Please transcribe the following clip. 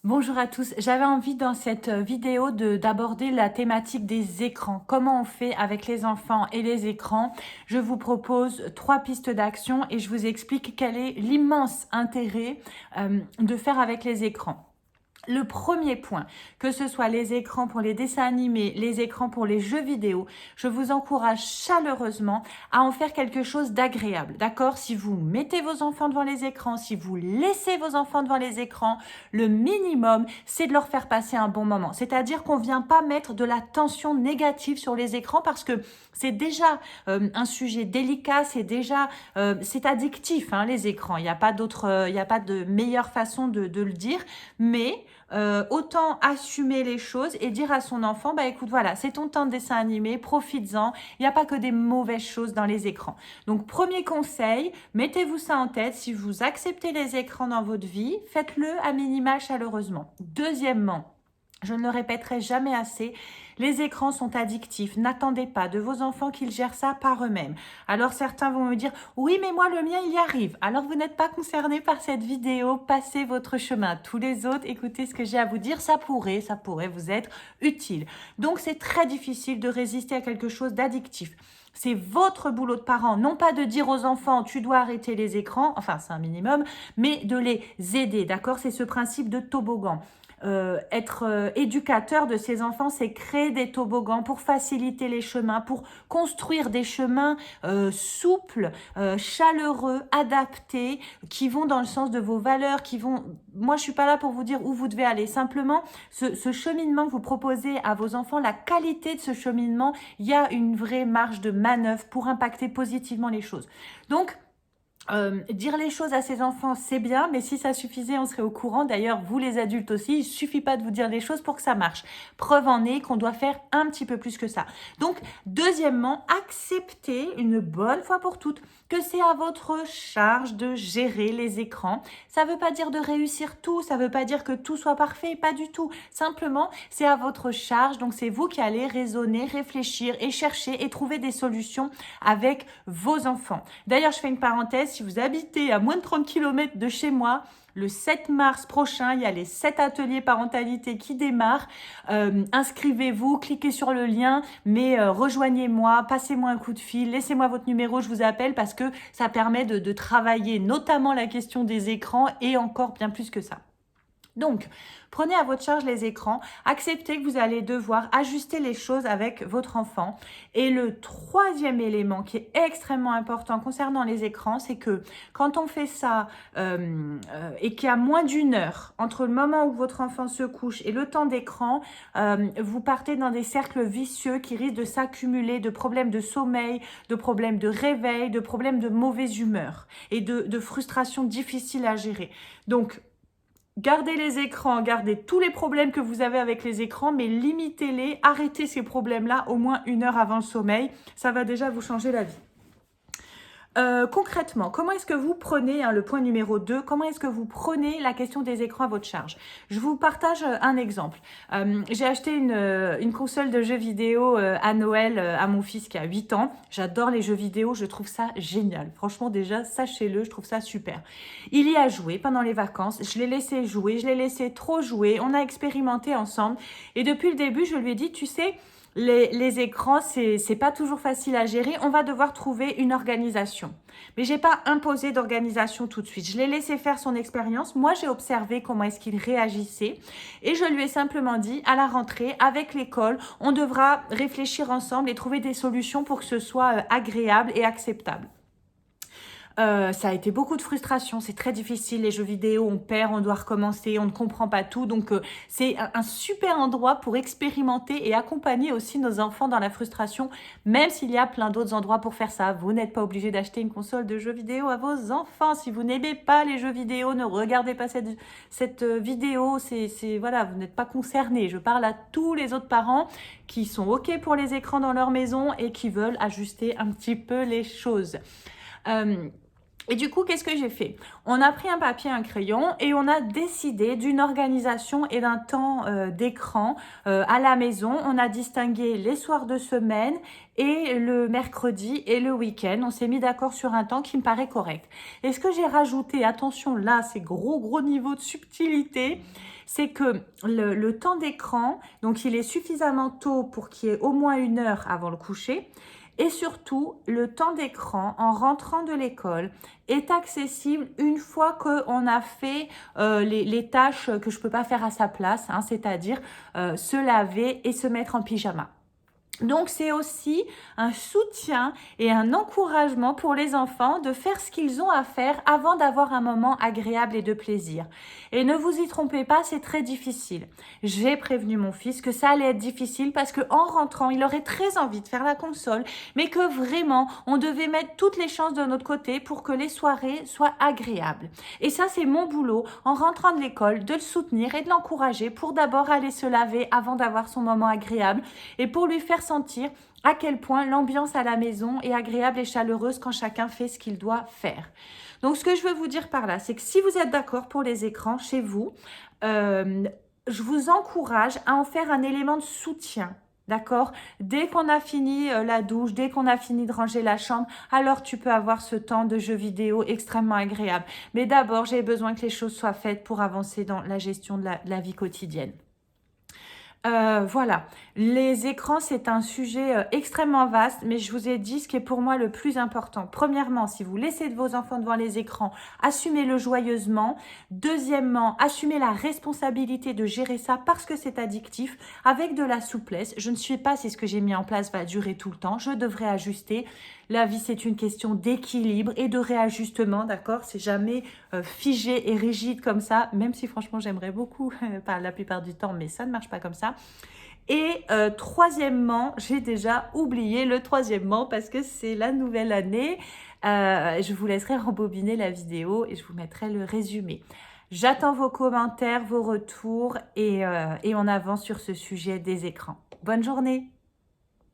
Bonjour à tous, j'avais envie dans cette vidéo d'aborder la thématique des écrans. Comment on fait avec les enfants et les écrans? Je vous propose 3 pistes d'action et je vous explique quel est l'immense intérêt de faire avec les écrans. Le premier point, que ce soit les écrans pour les dessins animés, les écrans pour les jeux vidéo, je vous encourage chaleureusement à en faire quelque chose d'agréable, d'accord? Si vous mettez vos enfants devant les écrans, si vous laissez vos enfants devant les écrans, le minimum, c'est de leur faire passer un bon moment. C'est-à-dire qu'on ne vient pas mettre de la tension négative sur les écrans parce que c'est déjà un sujet délicat, c'est addictif, hein, les écrans. Il n'y a pas il n'y a pas de meilleure façon de le dire, mais autant assumer les choses et dire à son enfant, bah écoute, voilà, c'est ton temps de dessin animé, profites-en, il n'y a pas que des mauvaises choses dans les écrans. Donc premier conseil, mettez-vous ça en tête, si vous acceptez les écrans dans votre vie, faites-le à minima chaleureusement. Deuxièmement, je ne le répéterai jamais assez, les écrans sont addictifs. N'attendez pas de vos enfants qu'ils gèrent ça par eux-mêmes. Alors certains vont me dire, oui mais moi le mien il y arrive. Alors vous n'êtes pas concerné par cette vidéo, passez votre chemin. Tous les autres, écoutez ce que j'ai à vous dire, ça pourrait vous être utile. Donc c'est très difficile de résister à quelque chose d'addictif. C'est votre boulot de parent, non pas de dire aux enfants tu dois arrêter les écrans, enfin c'est un minimum, mais de les aider, d'accord? C'est ce principe de toboggan. Être éducateur de ses enfants, c'est créer des toboggans pour faciliter les chemins, pour construire des chemins souples, chaleureux, adaptés, qui vont dans le sens de vos valeurs, qui vont... Moi, je suis pas là pour vous dire où vous devez aller. Simplement, ce cheminement que vous proposez à vos enfants, la qualité de ce cheminement, il y a une vraie marge de manœuvre pour impacter positivement les choses. Donc, dire les choses à ses enfants, c'est bien, mais si ça suffisait, on serait au courant. D'ailleurs, vous les adultes aussi, il suffit pas de vous dire les choses pour que ça marche. Preuve en est qu'on doit faire un petit peu plus que ça. Donc, deuxièmement, acceptez une bonne fois pour toutes que c'est à votre charge de gérer les écrans. Ça veut pas dire de réussir tout, ça veut pas dire que tout soit parfait, pas du tout. Simplement, c'est à votre charge, donc c'est vous qui allez raisonner, réfléchir et chercher et trouver des solutions avec vos enfants. D'ailleurs, je fais une parenthèse, si vous habitez à moins de 30 km de chez moi, le 7 mars prochain, il y a les 7 ateliers parentalité qui démarrent. Inscrivez-vous, cliquez sur le lien, mais rejoignez-moi, passez-moi un coup de fil, laissez-moi votre numéro, je vous appelle parce que ça permet de travailler notamment la question des écrans et encore bien plus que ça. Donc, prenez à votre charge les écrans, acceptez que vous allez devoir ajuster les choses avec votre enfant. Et le troisième élément qui est extrêmement important concernant les écrans, c'est que quand on fait ça et qu'il y a moins d'une heure entre le moment où votre enfant se couche et le temps d'écran, vous partez dans des cercles vicieux qui risquent de s'accumuler de problèmes de sommeil, de problèmes de réveil, de problèmes de mauvaise humeur et de frustration difficiles à gérer. Donc, gardez les écrans, gardez tous les problèmes que vous avez avec les écrans, mais limitez-les, arrêtez ces problèmes-là au moins 1 heure avant le sommeil. Ça va déjà vous changer la vie. Concrètement, comment est-ce que vous prenez, hein, le point numéro 2, comment est-ce que vous prenez la question des écrans à votre charge? Je vous partage un exemple. J'ai acheté une console de jeux vidéo à Noël à mon fils qui a 8 ans. J'adore les jeux vidéo, je trouve ça génial. Franchement, déjà, sachez-le, je trouve ça super. Il y a joué pendant les vacances, je l'ai laissé jouer, je l'ai laissé trop jouer, on a expérimenté ensemble. Et depuis le début, je lui ai dit, tu sais, les écrans, c'est pas toujours facile à gérer. On va devoir trouver une organisation. Mais j'ai pas imposé d'organisation tout de suite. Je l'ai laissé faire son expérience. Moi, j'ai observé comment est-ce qu'il réagissait. Et je lui ai simplement dit, à la rentrée, avec l'école, on devra réfléchir ensemble et trouver des solutions pour que ce soit agréable et acceptable. Ça a été beaucoup de frustration, c'est très difficile, les jeux vidéo, on perd, on doit recommencer, on ne comprend pas tout. Donc c'est un super endroit pour expérimenter et accompagner aussi nos enfants dans la frustration, même s'il y a plein d'autres endroits pour faire ça. Vous n'êtes pas obligé d'acheter une console de jeux vidéo à vos enfants. Si vous n'aimez pas les jeux vidéo, ne regardez pas cette vidéo, voilà, vous n'êtes pas concernés. Je parle à tous les autres parents qui sont OK pour les écrans dans leur maison et qui veulent ajuster un petit peu les choses. Et du coup, qu'est-ce que j'ai fait? On a pris un papier, un crayon et on a décidé d'une organisation et d'un temps d'écran à la maison. On a distingué les soirs de semaine et le mercredi et le week-end. On s'est mis d'accord sur un temps qui me paraît correct. Et ce que j'ai rajouté, attention là, c'est gros niveau de subtilité, c'est que le temps d'écran, donc il est suffisamment tôt pour qu'il y ait au moins 1 heure avant le coucher. Et surtout, le temps d'écran en rentrant de l'école est accessible une fois qu'on a fait les tâches que je ne peux pas faire à sa place, hein, c'est-à-dire se laver et se mettre en pyjama. Donc, c'est aussi un soutien et un encouragement pour les enfants de faire ce qu'ils ont à faire avant d'avoir un moment agréable et de plaisir. Et ne vous y trompez pas, c'est très difficile. J'ai prévenu mon fils que ça allait être difficile parce que en rentrant, il aurait très envie de faire la console, mais que vraiment, on devait mettre toutes les chances de notre côté pour que les soirées soient agréables. Et ça, c'est mon boulot, en rentrant de l'école, de le soutenir et de l'encourager pour d'abord aller se laver avant d'avoir son moment agréable et pour lui faire sentir à quel point l'ambiance à la maison est agréable et chaleureuse quand chacun fait ce qu'il doit faire. Donc, ce que je veux vous dire par là, c'est que si vous êtes d'accord pour les écrans chez vous, je vous encourage à en faire un élément de soutien. D'accord? Dès qu'on a fini la douche, dès qu'on a fini de ranger la chambre, alors tu peux avoir ce temps de jeu vidéo extrêmement agréable. Mais d'abord, j'ai besoin que les choses soient faites pour avancer dans la gestion de la vie quotidienne. Voilà, les écrans, c'est un sujet extrêmement vaste, mais je vous ai dit ce qui est pour moi le plus important. Premièrement, si vous laissez vos enfants devant les écrans, assumez-le joyeusement. Deuxièmement, assumez la responsabilité de gérer ça parce que c'est addictif, avec de la souplesse. Je ne sais pas si ce que j'ai mis en place va durer tout le temps, je devrais ajuster. La vie, c'est une question d'équilibre et de réajustement, d'accord? C'est jamais figé et rigide comme ça, même si franchement, j'aimerais beaucoup par la plupart du temps, mais ça ne marche pas comme ça. Et troisièmement, j'ai déjà oublié le troisièmement parce que c'est la nouvelle année. Je vous laisserai rembobiner la vidéo et je vous mettrai le résumé. J'attends vos commentaires, vos retours et on avance sur ce sujet des écrans. Bonne journée!